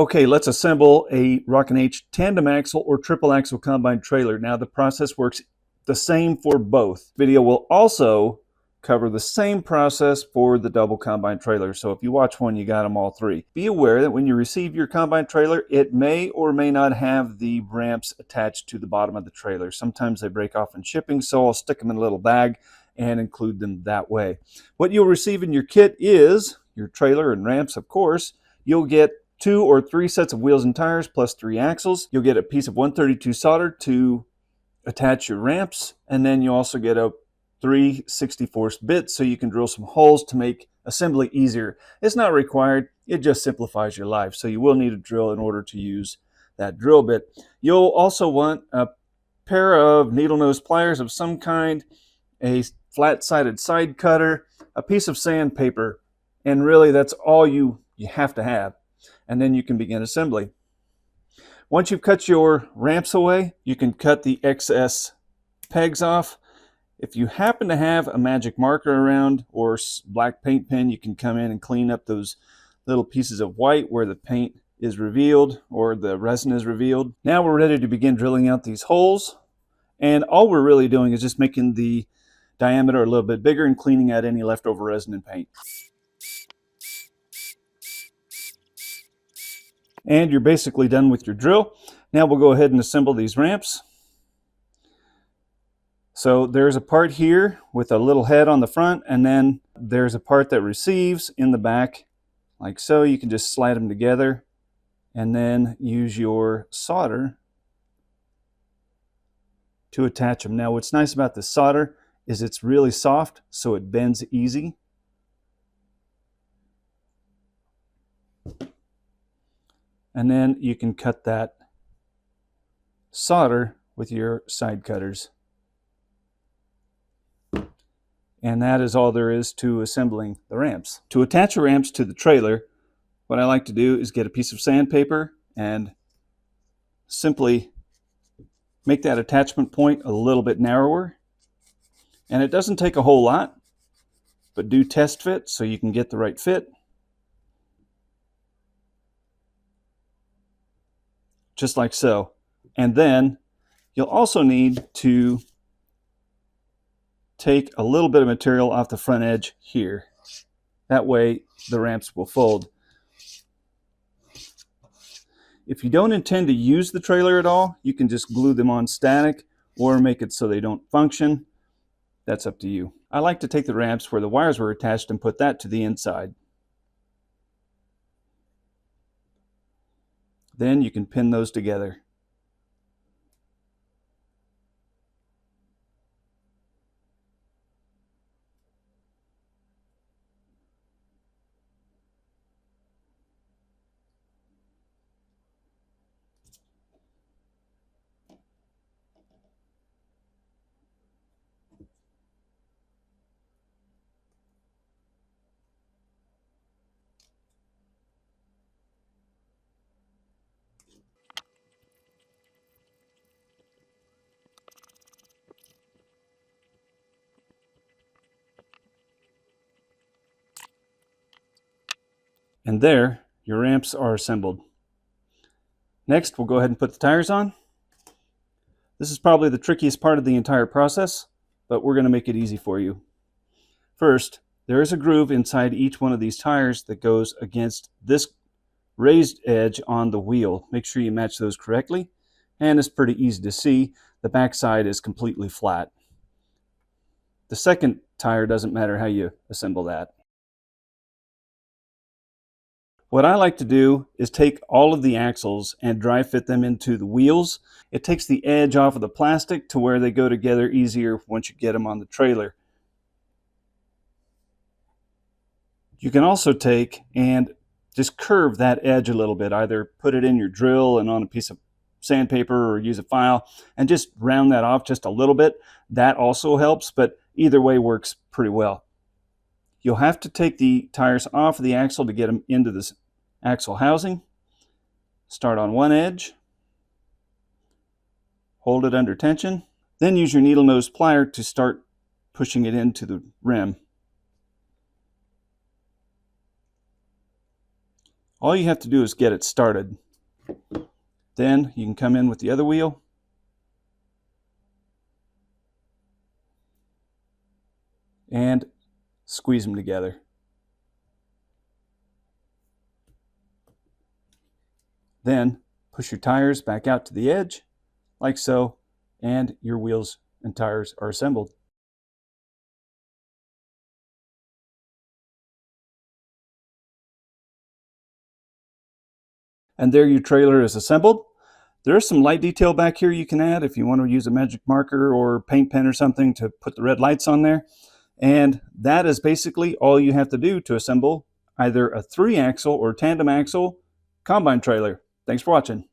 Okay, let's assemble a Rockin H tandem axle or triple axle combine trailer. Now the process works the same for both. Video will also cover the same process for the double combine trailer. So if you watch one, you got them all three. Be aware that when you receive your combine trailer, it may or may not have the ramps attached to the bottom of the trailer. Sometimes they break off in shipping, so I'll stick them in a little bag and include them that way. What you'll receive in your kit is your trailer and ramps, of course. You'll get 2 or 3 sets of wheels and tires plus 3 axles. You'll get a piece of 132 solder to attach your ramps, and then you also get a 3 64 bits so you can drill some holes to make assembly easier. It's not required, it just simplifies your life. So you will need a drill in order to use that drill bit. You'll also want a pair of needle nose pliers of some kind, a flat-sided side cutter, a piece of sandpaper, and really that's all you have to have. And then you can begin assembly. Once you've cut your ramps away, you can cut the excess pegs off. If you happen to have a magic marker around or black paint pen, you can come in and clean up those little pieces of white where the paint is revealed or the resin is revealed. Now we're ready to begin drilling out these holes. And all we're really doing is just making the diameter a little bit bigger and cleaning out any leftover resin and paint. And you're basically done with your drill. Now we'll go ahead and assemble these ramps. So there's a part here with a little head on the front, and then there's a part that receives in the back, like so. You can just slide them together and then use your solder to attach them. Now what's nice about the solder is it's really soft, so it bends easy. And then you can cut that solder with your side cutters. And that is all there is to assembling the ramps. To attach the ramps to the trailer, what I like to do is get a piece of sandpaper and simply make that attachment point a little bit narrower. And it doesn't take a whole lot, but do test fit so you can get the right fit. Just like so. And then you'll also need to take a little bit of material off the front edge here. That way the ramps will fold. If you don't intend to use the trailer at all, you can just glue them on static or make it so they don't function. That's up to you. I like to take the ramps where the wires were attached and put that to the inside. Then you can pin those together. And there, your ramps are assembled. Next, we'll go ahead and put the tires on. This is probably the trickiest part of the entire process, but we're going to make it easy for you. First, there is a groove inside each one of these tires that goes against this raised edge on the wheel. Make sure you match those correctly, and it's pretty easy to see. The back side is completely flat. The second tire doesn't matter how you assemble that. What I like to do is take all of the axles and dry fit them into the wheels. It takes the edge off of the plastic to where they go together easier once you get them on the trailer. You can also take and just curve that edge a little bit. Either put it in your drill and on a piece of sandpaper or use a file and just round that off just a little bit. That also helps, but either way works pretty well. You'll have to take the tires off of the axle to get them into this axle housing. Start on one edge, hold it under tension, then use your needle nose plier to start pushing it into the rim. All you have to do is get it started. Then you can come in with the other wheel and squeeze them together. Then push your tires back out to the edge, like so, and your wheels and tires are assembled. And there your trailer is assembled. There is some light detail back here you can add if you want to use a magic marker or paint pen or something to put the red lights on there. And that is basically all you have to do to assemble either a 3-axle or tandem axle combine trailer. Thanks for watching.